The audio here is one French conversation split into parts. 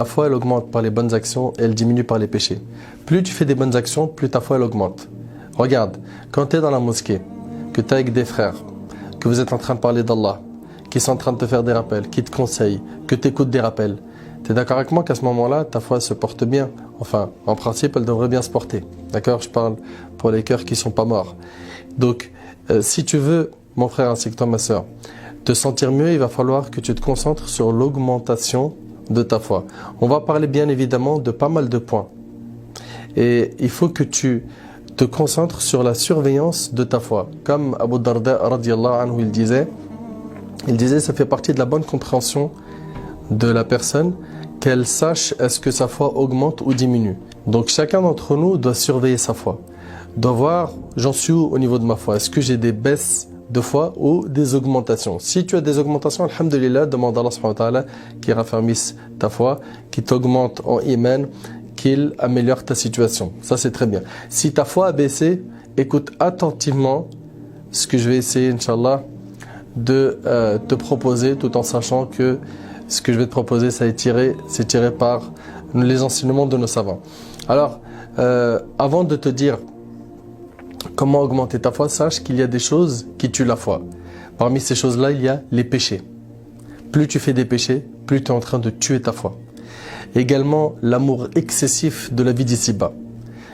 Ta foi, elle augmente par les bonnes actions et elle diminue par les péchés. Plus tu fais des bonnes actions, plus ta foi, elle augmente. Regarde, quand tu es dans la mosquée, que tu es avec des frères, que vous êtes en train de parler d'Allah, qui sont en train de te faire des rappels, qui te conseillent, que tu écoutes des rappels, tu es d'accord avec moi qu'à ce moment-là, ta foi se porte bien? Enfin, en principe, elle devrait bien se porter. D'accord? Je parle pour les cœurs qui ne sont pas morts. Donc, si tu veux, mon frère ainsi que toi, ma soeur, te sentir mieux, il va falloir que tu te concentres sur l'augmentation de ta foi. On va parler bien évidemment de pas mal de points. Et il faut que tu te concentres sur la surveillance de ta foi. Comme Abu Darda radiyallahu anhu, il disait, ça fait partie de la bonne compréhension de la personne qu'elle sache est-ce que sa foi augmente ou diminue. Donc chacun d'entre nous doit surveiller sa foi. Doit voir, j'en suis où au niveau de ma foi? Est-ce que j'ai des baisses de foi ou des augmentations? Si tu as des augmentations, alhamdulillah, demande à Allah subhanahu wa ta'ala qu'il raffermisse ta foi, qu'il t'augmente en iman, qu'il améliore ta situation. Ça c'est très bien. Si ta foi a baissé, écoute attentivement ce que je vais essayer, Inch'Allah, de te proposer, tout en sachant que ce que je vais te proposer, c'est tiré par les enseignements de nos savants. Alors, avant de te dire comment augmenter ta foi, sache qu'il y a des choses qui tuent la foi. Parmi ces choses-là, il y a les péchés. Plus tu fais des péchés, plus tu es en train de tuer ta foi. Également, l'amour excessif de la vie d'ici-bas.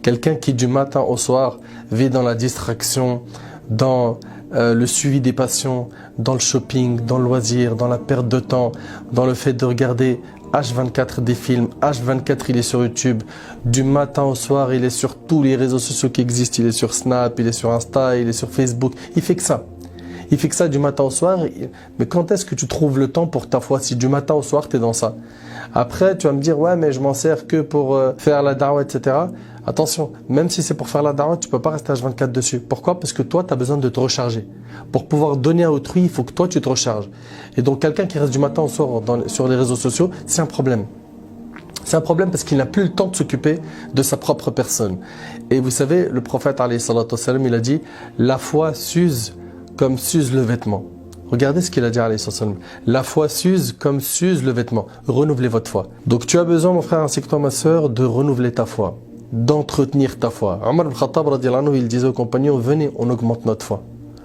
Quelqu'un qui du matin au soir vit dans la distraction, dans le suivi des passions, dans le shopping, dans le loisir, dans la perte de temps, dans le fait de regarder H24 des films, H24 il est sur YouTube, du matin au soir il est sur tous les réseaux sociaux qui existent, il est sur Snap, il est sur Insta, il est sur Facebook, il fait que ça. Il fait que ça du matin au soir, mais quand est-ce que tu trouves le temps pour ta foi si du matin au soir tu es dans ça? Après tu vas me dire ouais mais je m'en sers que pour faire la da'wah etc. Attention, même si c'est pour faire la da'wah, tu peux pas rester H24 dessus. Pourquoi? Parce que toi tu as besoin de te recharger. Pour pouvoir donner à autrui, il faut que toi tu te recharges. Et donc quelqu'un qui reste du matin au soir sur les réseaux sociaux, c'est un problème. C'est un problème parce qu'il n'a plus le temps de s'occuper de sa propre personne. Et vous savez, le prophète alayhi salatu wassalam, il a dit la foi s'use comme s'use le vêtement. Regardez ce qu'il a dit alayhi salatu wassalam. La foi s'use comme s'use le vêtement. Renouvelez votre foi. Donc tu as besoin, mon frère ainsi que toi, ma soeur, de renouveler ta foi, d'entretenir ta foi. Omar ibn Khattab radiyallahu anhu, il disait aux compagnons, venez, on augmente notre foi.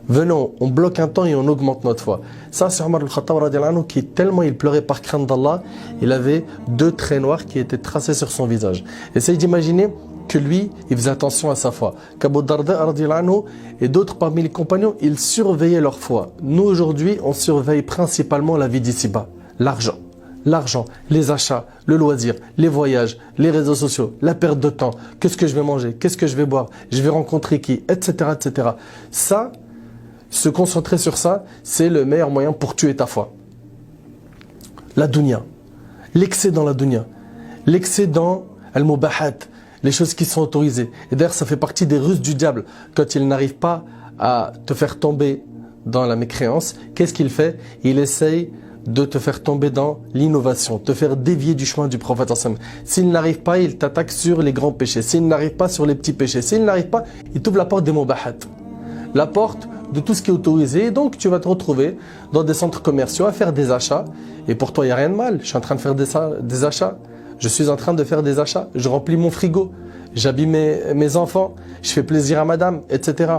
Venons, on bloque un temps et on augmente notre foi. Ça, c'est Omar ibn Khattab radiyallahu anhu qui, tellement il pleurait par crainte d'Allah, il avait 2 traits noirs qui étaient tracés sur son visage. Essayez d'imaginer que lui, il faisait attention à sa foi. Qu'Abu Darda radiyallahu anhu et d'autres parmi les compagnons, ils surveillaient leur foi. Nous, aujourd'hui, on surveille principalement la vie d'ici-bas, l'argent. L'argent, les achats, le loisir, les voyages, les réseaux sociaux, la perte de temps, qu'est-ce que je vais manger, qu'est-ce que je vais boire, je vais rencontrer qui, etc., etc. Ça, se concentrer sur ça, c'est le meilleur moyen pour tuer ta foi. La dunya, l'excès dans la dunya, l'excès dans al-mubahat, les choses qui sont autorisées. Et d'ailleurs, ça fait partie des ruses du diable. Quand il n'arrive pas à te faire tomber dans la mécréance, qu'est-ce qu'il fait? Il essaye de te faire tomber dans l'innovation, te faire dévier du chemin du prophète. S'il n'arrive pas, il t'attaque sur les grands péchés. S'il n'arrive pas, sur les petits péchés. S'il n'arrive pas, il t'ouvre la porte des mubahat. La porte de tout ce qui est autorisé. Donc tu vas te retrouver dans des centres commerciaux à faire des achats. Et pour toi, il n'y a rien de mal. Je suis en train de faire des achats. Je suis en train de faire des achats. Je remplis mon frigo. J'habille mes enfants. Je fais plaisir à madame, etc.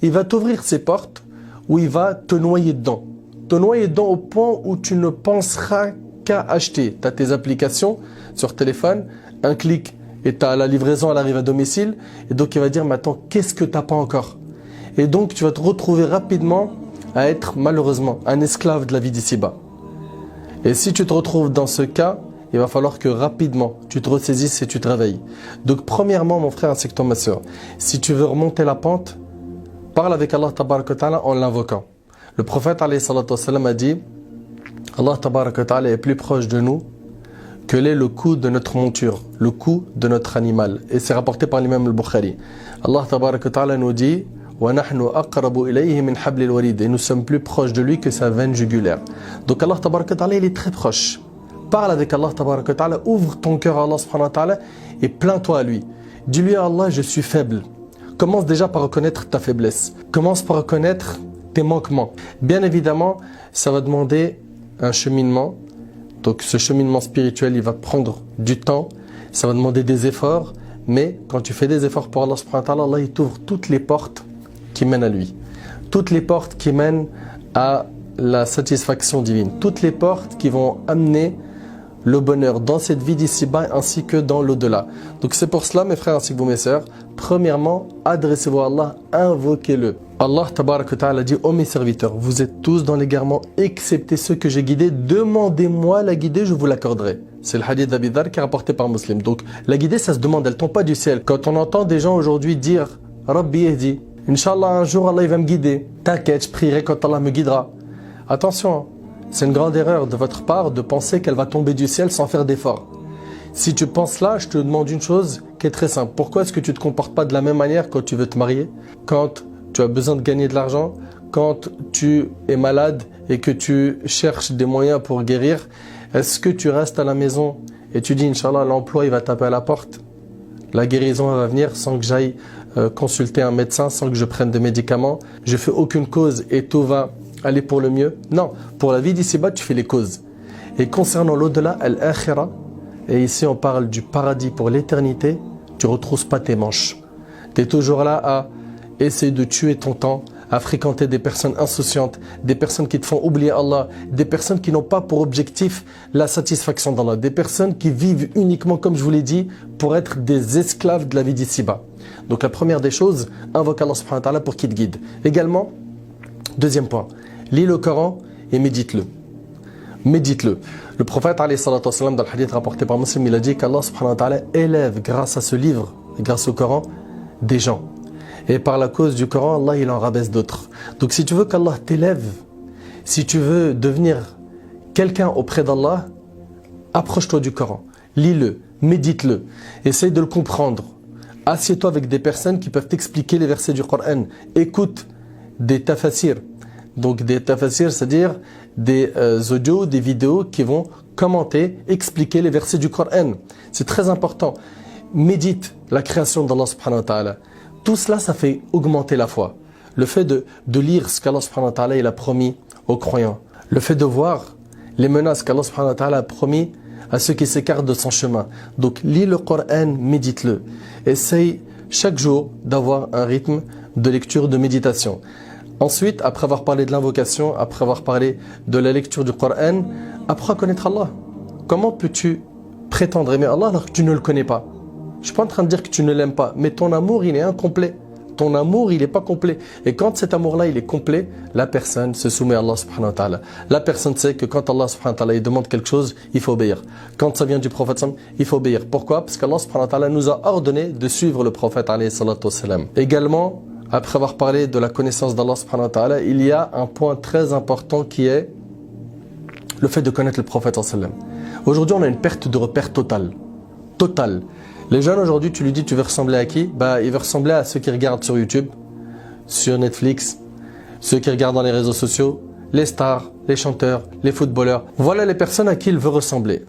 Il va t'ouvrir ces portes où il va te noyer dedans. Te noyer dedans au point où tu ne penseras qu'à acheter. Tu as tes applications sur téléphone, un clic et tu as la livraison, elle arrive à domicile. Et donc il va dire, mais attends, qu'est-ce que tu n'as pas encore? Et donc tu vas te retrouver rapidement à être malheureusement un esclave de la vie d'ici-bas. Et si tu te retrouves dans ce cas, il va falloir que rapidement tu te ressaisisses et tu te réveilles. Donc premièrement mon frère ainsi que toi ma soeur, si tu veux remonter la pente, parle avec Allah tabaraka wa ta'ala en l'invoquant. Le prophète alayhi salatu wassalam a dit, Allah tabaraka wa ta'ala est plus proche de nous que l'est le cou de notre monture, le cou de notre animal. Et c'est rapporté par l'imam al-Bukhari. Allah tabaraka wa ta'ala nous dit, وَنَحْنُ أَقْرَبُ إِلَيْهِ مِنْ حَبْلِ الْوَرِيدِ. Et nous sommes plus proches de lui que sa veine jugulaire. Donc Allah tabaraka wa ta'ala, il est très proche. Parle avec Allah tabaraka wa ta'ala, ouvre ton cœur à Allah subhanahu wa ta'ala et plains-toi à lui. Dis-lui à Allah, je suis faible. Commence déjà par reconnaître ta faiblesse. Commence par reconnaître tes manquements. Bien évidemment, ça va demander un cheminement. Donc ce cheminement spirituel, il va prendre du temps, ça va demander des efforts, mais quand tu fais des efforts pour Allah subhanahu wa ta'ala, Allah il t'ouvre toutes les portes qui mènent à lui. Toutes les portes qui mènent à la satisfaction divine. Toutes les portes qui vont amener le bonheur dans cette vie d'ici-bas ainsi que dans l'au-delà. Donc c'est pour cela, mes frères ainsi que vous, mes sœurs, premièrement, adressez-vous à Allah, invoquez-le. Allah tabaraka wa ta'ala dit: ô mes serviteurs, vous êtes tous dans l'égarement, excepté ceux que j'ai guidés, demandez-moi la guidée, je vous l'accorderai. C'est le hadith d'Abi Dharr qui est rapporté par Muslim. Donc la guidée, ça se demande, elle tombe pas du ciel. Quand on entend des gens aujourd'hui dire: Rabbi Yehdi, Inch'Allah, un jour Allah il va me guider, t'inquiète, je prierai quand Allah me guidera. Attention, c'est une grande erreur de votre part de penser qu'elle va tomber du ciel sans faire d'effort. Si tu penses là, je te demande une chose qui est très simple. Pourquoi est-ce que tu ne te comportes pas de la même manière quand tu veux te marier, quand tu as besoin de gagner de l'argent, quand tu es malade et que tu cherches des moyens pour guérir? Est-ce que tu restes à la maison et tu dis Inch'Allah, l'emploi il va taper à la porte, la guérison elle va venir sans que j'aille consulter un médecin, sans que je prenne des médicaments, je fais aucune cause et tout va aller pour le mieux? Non, pour la vie d'ici-bas, tu fais les causes. Et concernant l'au-delà, al-akhira, et ici on parle du paradis pour l'éternité, tu ne retrousses pas tes manches. Tu es toujours là à essayer de tuer ton temps, à fréquenter des personnes insouciantes, des personnes qui te font oublier Allah, des personnes qui n'ont pas pour objectif la satisfaction d'Allah, des personnes qui vivent uniquement, comme je vous l'ai dit, pour être des esclaves de la vie d'ici-bas. Donc la première des choses, invoque Allah subhanahu wa ta'ala pour qu'il te guide. Également, deuxième point, lis le Coran et médite-le. Médite-le. Le prophète alayhi salatu wassalam, dans le hadith rapporté par Muslim, il a dit qu'Allah subhanahu wa ta'ala élève grâce à ce livre, grâce au Coran, des gens. Et par la cause du Coran, Allah il en rabaisse d'autres. Donc si tu veux qu'Allah t'élève, si tu veux devenir quelqu'un auprès d'Allah, approche-toi du Coran, lis-le, médite-le, essaye de le comprendre. Assieds-toi avec des personnes qui peuvent t'expliquer les versets du Coran. Écoute des tafasirs. Donc des tafasirs, c'est-à-dire des audios, des vidéos qui vont commenter, expliquer les versets du Coran. C'est très important. Médite la création d'Allah subhanahu wa ta'ala. Tout cela, ça fait augmenter la foi. Le fait de lire ce qu'Allah subhanahu wa ta'ala il a promis aux croyants. Le fait de voir les menaces qu'Allah subhanahu wa ta'ala a promis à ceux qui s'écartent de son chemin. Donc lis le Coran, médite-le. Essaye chaque jour d'avoir un rythme de lecture, de méditation. Ensuite, après avoir parlé de l'invocation, après avoir parlé de la lecture du Coran, apprends à connaître Allah. Comment peux-tu prétendre aimer Allah alors que tu ne le connais pas? Je ne suis pas en train de dire que tu ne l'aimes pas, mais ton amour, il est incomplet. Ton amour, il n'est pas complet. Et quand cet amour-là, il est complet, la personne se soumet à Allah subhanahu wa ta'ala. La personne sait que quand Allah subhanahu wa ta'ala il demande quelque chose, il faut obéir. Quand ça vient du prophète, il faut obéir. Pourquoi? Parce qu'Allah subhanahu wa ta'ala nous a ordonné de suivre le prophète alayhi salatu wassalam. Également, après avoir parlé de la connaissance d'Allah subhanahu wa ta'ala, il y a un point très important qui est le fait de connaître le prophète sallallahu alayhi wa sallam. Aujourd'hui, on a une perte de repère totale. Totale. Les jeunes aujourd'hui, tu lui dis tu veux ressembler à qui? Il veut ressembler à ceux qui regardent sur YouTube, sur Netflix, ceux qui regardent dans les réseaux sociaux, les stars, les chanteurs, les footballeurs. Voilà les personnes à qui il veut ressembler.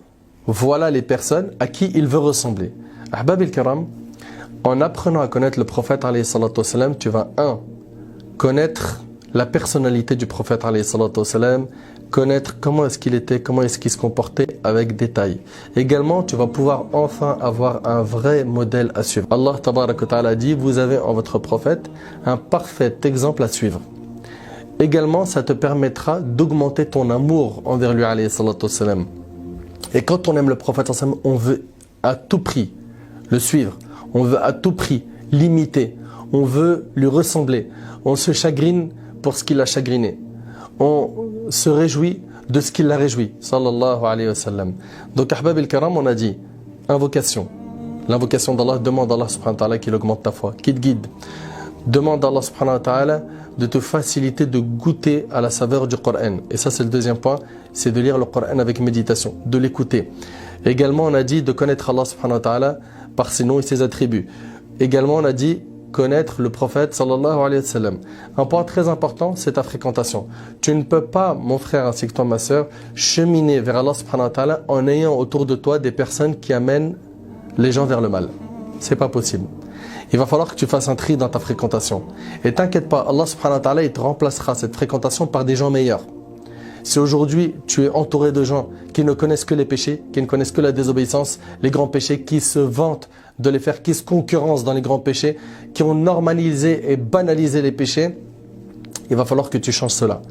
Voilà les personnes à qui il veut ressembler. Ahbab al-Kiram, en apprenant à connaître le prophète alayhi salatu wassalam, tu vas connaître la personnalité du prophète alayhi salatu wassalam, connaître comment est-ce qu'il était, comment est-ce qu'il se comportait avec détail. Également, tu vas pouvoir enfin avoir un vrai modèle à suivre. Allah tabaraka wa ta'ala dit, vous avez en votre prophète un parfait exemple à suivre. Également, ça te permettra d'augmenter ton amour envers lui alayhi salatu wassalam. Et quand on aime le prophète sallallahu alayhi wa sallam, on veut à tout prix le suivre. On veut à tout prix l'imiter. On veut lui ressembler. On se chagrine pour ce qu'il a chagriné. On se réjouit de ce qu'il l'a réjoui. Sallallahu alayhi wa sallam. Donc, Ahbab al-Karam, on a dit invocation. L'invocation d'Allah, demande à Allah subhanahu wa ta'ala qu'il augmente ta foi, qu'il te guide. Demande à Allah subhanahu wa ta'ala de te faciliter de goûter à la saveur du Coran. Et ça, c'est le deuxième point, c'est de lire le Coran avec méditation, de l'écouter. Également, on a dit de connaître Allah subhanahu wa ta'ala par ses noms et ses attributs. Également, on a dit connaître le prophète sallallahu alayhi wa sallam. Un point très important, c'est ta fréquentation. Tu ne peux pas, mon frère ainsi que toi, ma soeur, cheminer vers Allah subhanahu wa ta'ala en ayant autour de toi des personnes qui amènent les gens vers le mal. C'est pas possible. Il va falloir que tu fasses un tri dans ta fréquentation. Et t'inquiète pas, Allah subhanahu wa ta'ala, il te remplacera cette fréquentation par des gens meilleurs. Si aujourd'hui tu es entouré de gens qui ne connaissent que les péchés, qui ne connaissent que la désobéissance, les grands péchés, qui se vantent de les faire, qui se concurrencent dans les grands péchés, qui ont normalisé et banalisé les péchés, il va falloir que tu changes cela.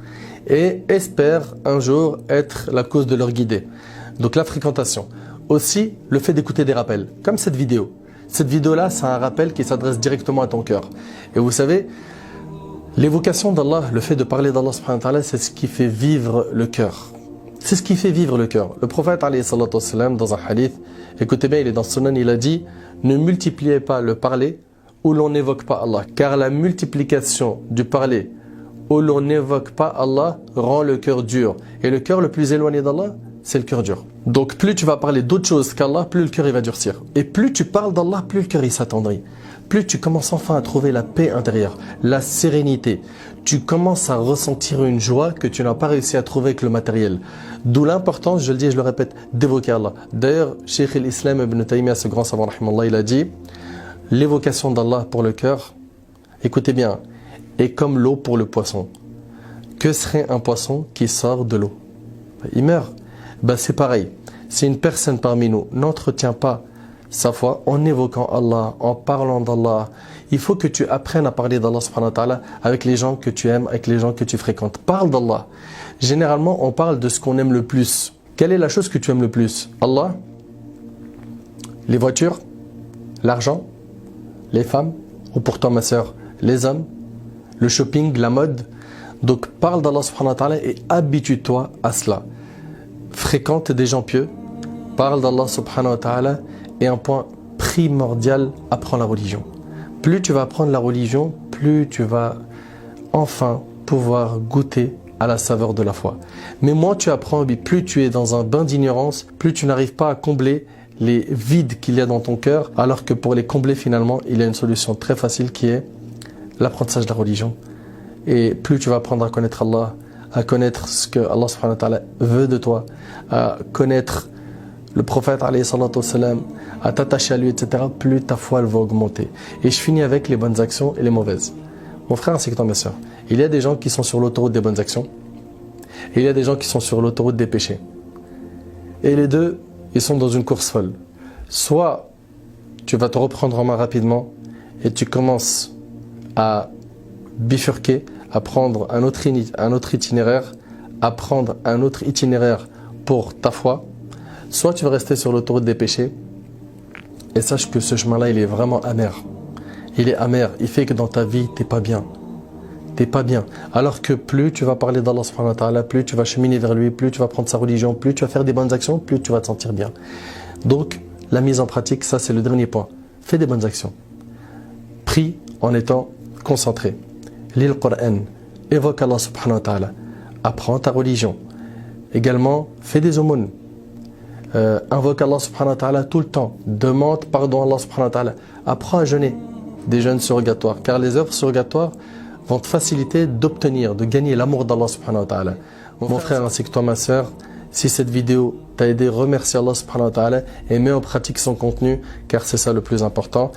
Et espère un jour être la cause de leur guider. Donc la fréquentation. Aussi, le fait d'écouter des rappels, comme cette vidéo. Cette vidéo-là, c'est un rappel qui s'adresse directement à ton cœur. Et vous savez, l'évocation d'Allah, le fait de parler d'Allah subhanahu wa ta'ala, c'est ce qui fait vivre le cœur. C'est ce qui fait vivre le cœur. Le prophète alayhi salatu wassalam, dans un hadith, écoutez bien, il est dans Sunan, il a dit « Ne multipliez pas le parler où l'on n'évoque pas Allah, car la multiplication du parler où l'on n'évoque pas Allah rend le cœur dur. Et le cœur le plus éloigné d'Allah, c'est le cœur dur. Donc plus tu vas parler d'autre chose qu'Allah, plus le cœur il va durcir. Et plus tu parles d'Allah, plus le cœur il s'attendrit. Plus tu commences enfin à trouver la paix intérieure, la sérénité. Tu commences à ressentir une joie que tu n'as pas réussi à trouver avec le matériel. D'où l'importance, je le dis et je le répète, d'évoquer Allah. D'ailleurs, Cheikh l'Islam Ibn Taymiyyah, ce grand savant, il a dit, l'évocation d'Allah pour le cœur, écoutez bien, est comme l'eau pour le poisson. Que serait un poisson qui sort de l'eau? Il meurt. C'est pareil. Si une personne parmi nous n'entretient pas sa foi en évoquant Allah, en parlant d'Allah, il faut que tu apprennes à parler d'Allah subhanahu wa ta'ala avec les gens que tu aimes, avec les gens que tu fréquentes. Parle d'Allah. Généralement, on parle de ce qu'on aime le plus. Quelle est la chose que tu aimes le plus? Allah? Les voitures? L'argent? Les femmes? Ou pour toi, ma sœur, les hommes? Le shopping, la mode? Donc parle d'Allah subhanahu wa ta'ala et habitue-toi à cela. Fréquente des gens pieux, parle d'Allah subhanahu wa ta'ala, et un point primordial, apprends la religion. Plus tu vas apprendre la religion, plus tu vas enfin pouvoir goûter à la saveur de la foi. Mais moins tu apprends, plus tu es dans un bain d'ignorance, plus tu n'arrives pas à combler les vides qu'il y a dans ton cœur, alors que pour les combler finalement, il y a une solution très facile qui est l'apprentissage de la religion. Et plus tu vas apprendre à connaître Allah, à connaître ce que Allah subhanahu wa ta'ala veut de toi, à connaître le prophète alayhi salatu wassalam, à t'attacher à lui, etc., plus ta foi elle va augmenter. Et je finis avec les bonnes actions et les mauvaises. Mon frère ainsi que toi, ma soeur, il y a des gens qui sont sur l'autoroute des bonnes actions et il y a des gens qui sont sur l'autoroute des péchés. Et les deux, ils sont dans une course folle. Soit tu vas te reprendre en main rapidement et tu commences à bifurquer, à prendre un autre itinéraire, à prendre un autre itinéraire pour ta foi, soit tu vas rester sur l'autoroute des péchés et sache que ce chemin-là, il est vraiment amer. Il est amer, il fait que dans ta vie, t'es pas bien. T'es pas bien. Alors que plus tu vas parler d'Allah subhanahu wa ta'ala, plus tu vas cheminer vers lui, plus tu vas prendre sa religion, plus tu vas faire des bonnes actions, plus tu vas te sentir bien. Donc, la mise en pratique, ça c'est le dernier point. Fais des bonnes actions. Prie en étant concentré. Lis le Coran, évoque Allah subhanahu wa ta'ala, apprends ta religion. Également, fais des aumônes. Invoque Allah subhanahu wa ta'ala tout le temps. Demande pardon à Allah subhanahu wa ta'ala. Apprends à jeûner des jeûnes surrogatoires, car les œuvres surrogatoires vont te faciliter d'obtenir, de gagner l'amour d'Allah subhanahu wa ta'ala. Mon frère ainsi que toi, ma sœur, si cette vidéo t'a aidé, remercie Allah subhanahu wa ta'ala et mets en pratique son contenu, car c'est ça le plus important.